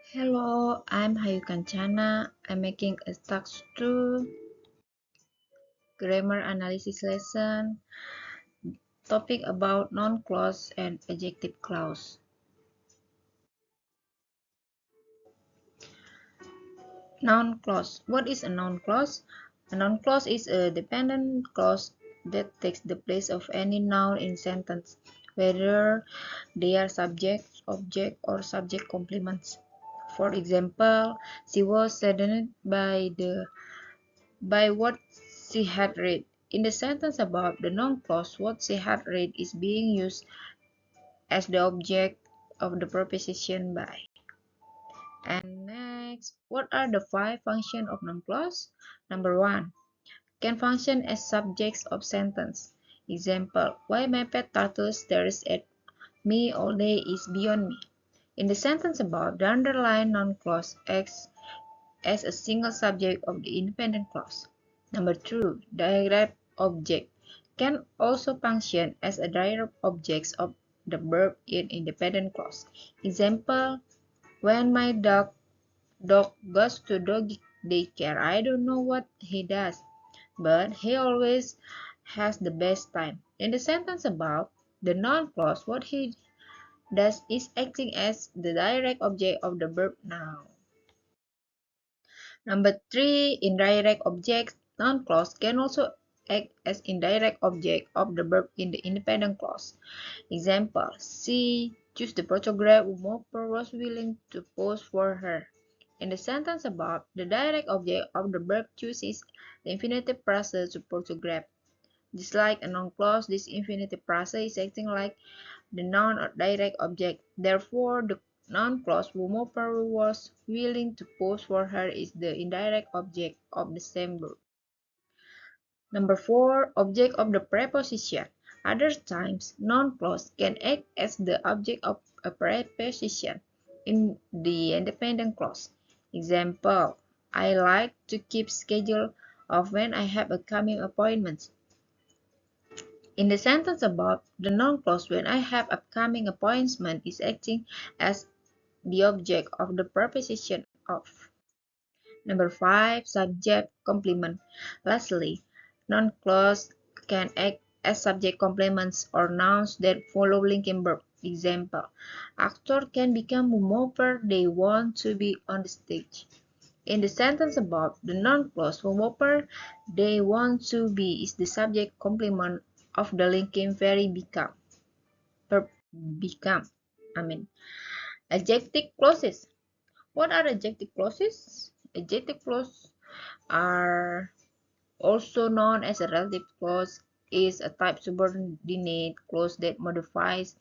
Hello, I'm Hayu Kancana. I'm making a tax 2 grammar analysis lesson. Topic about noun clause and adjective clause. Noun clause. What is a noun clause? A noun clause is a dependent clause that takes the place of any noun in sentence, whether they are subject, object, or subject complements. For example, she was saddened by what she had read. In the sentence above, the noun clause what she had read is being used as the object of the preposition by. And next, what are the 5 functions of noun clause? Number 1, can function as subjects of sentence. Example, why my pet turtle stares at me all day is beyond me. In the sentence above, the underlined noun clause acts as a single subject of the independent clause. Number 2, direct object can also function as a direct object of the verb in independent clause. Example, when my dog goes to doggy daycare, I don't know what he does, but he always has the best time. In the sentence above, the noun clause what he does is acting as the direct object of the verb now. Number 3, indirect objects. Noun clause can also act as indirect object of the verb in the independent clause. Example, she chose the photograph Moper was willing to pose for her. In the sentence above, the direct object of the verb choose is the infinitive phrase to photograph. Just like a noun clause, this infinitive phrase is acting like the noun or direct object. Therefore, the noun clause Wumoparu was willing to pose for her is the indirect object of the same verb. Number 4, object of the preposition. Other times, noun clause can act as the object of a preposition in the independent clause. Example, I like to keep schedule of when I have upcoming appointments. In the sentence above, the noun clause when I have upcoming appointment is acting as the object of the preposition of. Number 5, subject complement. Lastly, noun clause can act as subject complements or nouns that follow linking verb. Example, actor can become whomever they want to be on the stage. In the sentence above, the noun clause whomever they want to be is the subject complement of the linking verb become. Adjective clauses. What are adjective clauses? Adjective clauses are also known as a relative clause, is a type subordinate clause that modifies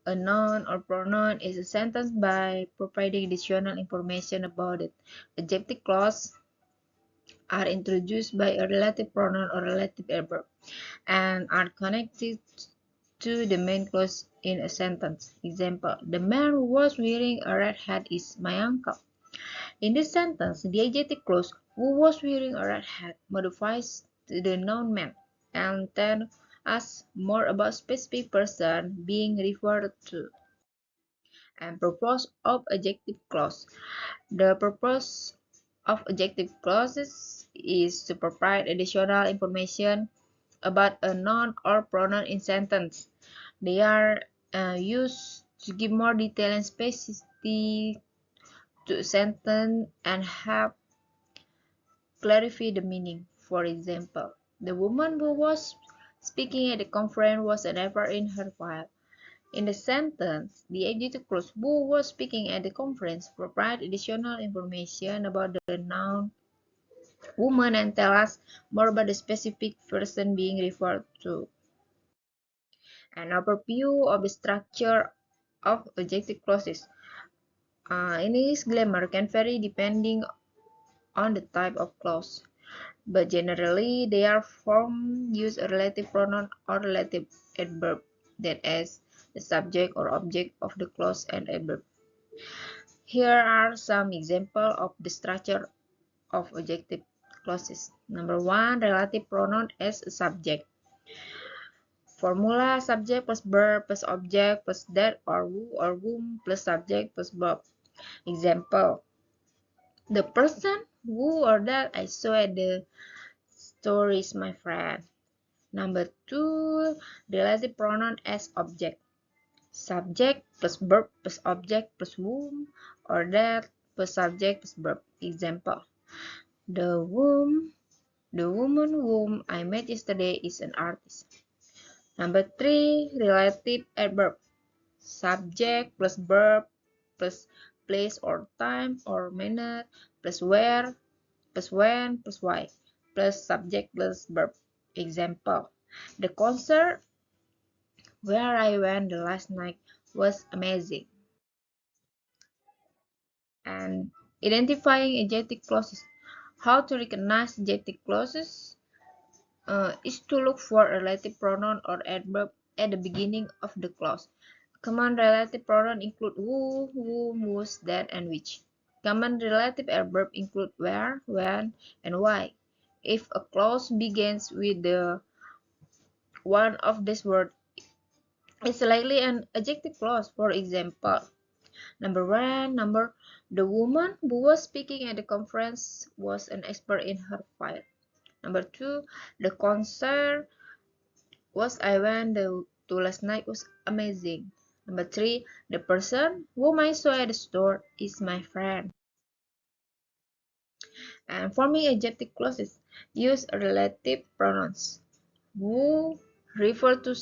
a noun or pronoun in a sentence by providing additional information about it. Adjective clauses are introduced by a relative pronoun or relative adverb and are connected to the main clause in a sentence. Example, the man who was wearing a red hat is my uncle. In this sentence, the adjective clause who was wearing a red hat modifies the noun man and tells us more about specific person being referred to. And purpose of adjective clause. The purpose of adjective clauses is to provide additional information about a noun or pronoun in sentence. They are used to give more detail and specificity to a sentence and help clarify the meaning. For example, the woman who was speaking at the conference was a never in her file. In the sentence, the adjective clause who was speaking at the conference provide additional information about the noun woman and tell us more about the specific person being referred to. An overview of the structure of adjective clauses. English grammar can vary depending on the type of clause, but generally they are formed use a relative pronoun or relative adverb that is the subject or object of the clause and adverb. Here are some examples of the structure of adjective clauses. Number 1, relative pronoun as a subject. Formula subject plus verb plus object plus that or who or whom plus subject plus verb. Example, the person who or that I saw at the store is my friend. Number 2, relative pronoun as object. Subject plus verb plus object plus whom or that plus subject plus verb. Example, the woman whom I met yesterday is an artist. Number 3, relative adverb. Subject plus verb plus place or time or manner plus where plus when plus why plus subject plus verb. Example, the concert where I went the last night was amazing. And identifying adjective clauses. How to recognize adjective clauses is to look for a relative pronoun or adverb at the beginning of the clause. Common relative pronoun include who, whom, whose, that, and which. Common relative adverb include where, when, and why. If a clause begins with the one of these words, it's likely an adjective clause. For example, number 1, the woman who was speaking at the conference was an expert in her field. Number 2, the concert was I went to last night was amazing. Number 3, the person whom I saw at the store is my friend. And forming adjective clauses, use relative pronouns. Who refer to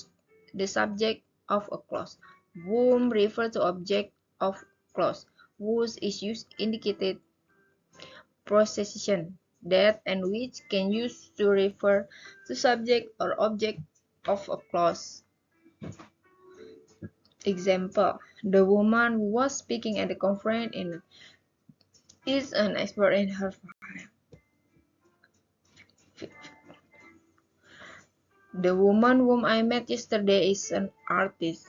the subject of a clause. Whom refer to object of clause. Whose is used indicated possession. That and which can use to refer to subject or object of a clause. Example, the woman who was speaking at the conference is an expert in her field. The woman whom I met yesterday is an artist.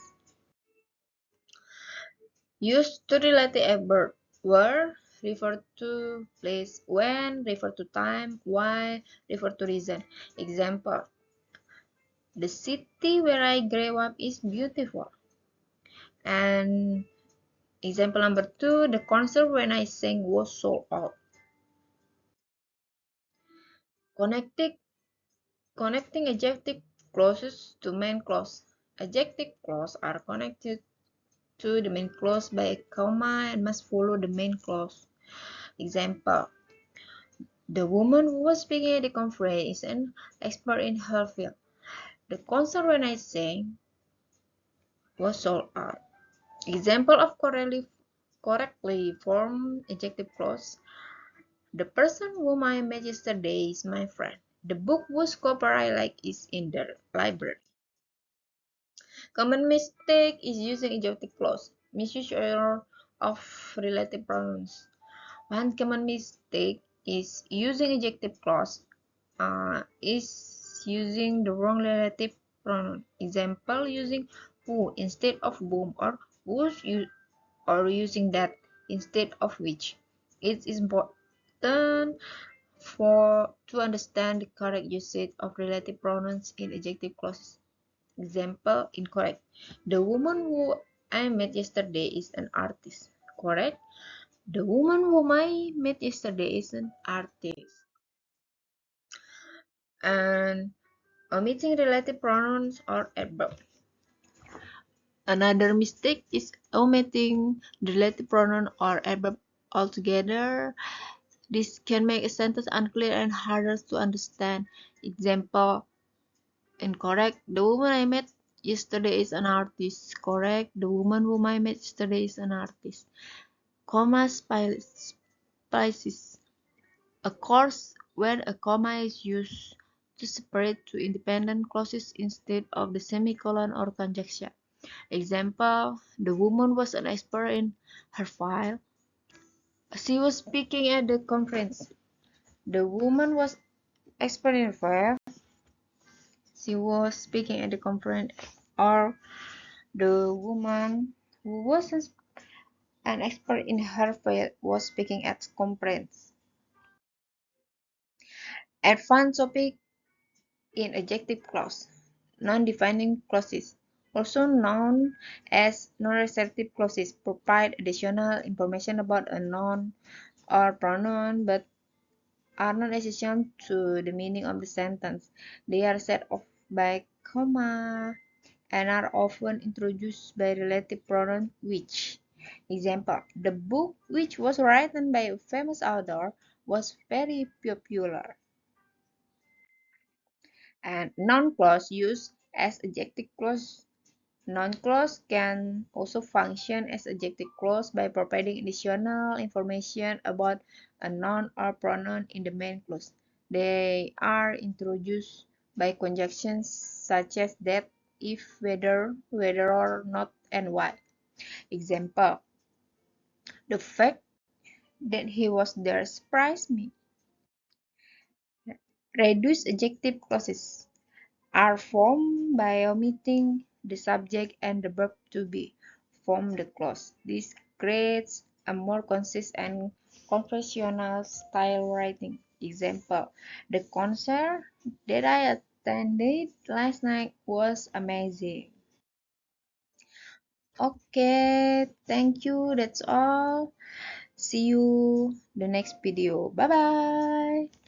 Used to relative adverb. Where refer to place, when refer to time, why refer to reason. Example, the city where I grew up is beautiful. And example number 2, the concert when I sang was sold out. Connecting adjective clauses to main clause. Adjective clauses are connected to the main clause by a comma and must follow the main clause. Example, the woman who was speaking at the conference is an expert in her field. The concert when I sang was sold out. Example of correctly formed adjective clause. The person whom I met yesterday is my friend. The book whose cover I like is in the library. Common mistake is using adjective clause. Misuse of relative pronouns. One common mistake is using adjective clause is using the wrong relative pronoun. Example, using who instead of whom or whose or using that instead of which. It is important to understand the correct usage of relative pronouns in adjective clauses. Example, incorrect. The woman who I met yesterday is an artist. Correct. The woman whom I met yesterday is an artist. And omitting relative pronouns or adverb. Another mistake is omitting the relative pronoun or adverb altogether. This can make a sentence unclear and harder to understand. Example, incorrect. The woman I met yesterday is an artist. Correct. The woman whom I met yesterday is an artist. Comma splices. A course when a comma is used to separate two independent clauses instead of the semicolon or conjunction. Example, the woman was an expert in her field. She was speaking at the conference. The woman was expert in her field. She was speaking at the conference. Or the woman who was an expert in her field was speaking at conference. Advanced topic in adjective clause. Non-defining clauses. also known as non-assertive clauses, provide additional information about a noun or pronoun but are not essential to the meaning of the sentence. They are set off by comma and are often introduced by relative pronoun which. Example: the book, which was written by a famous author, was very popular. And noun clause used as adjective clause. Noun clause can also function as adjective clause by providing additional information about a noun or pronoun in the main clause. They are introduced by conjunctions such as that, if, whether or not, and why. Example: the fact that he was there surprised me. Reduced adjective clauses are formed by omitting the subject and the verb to be from the clause. This creates a more concise and conversational style writing. Example: the concert that I attended last night was amazing. Okay, thank you. That's all. See you the next video. Bye bye.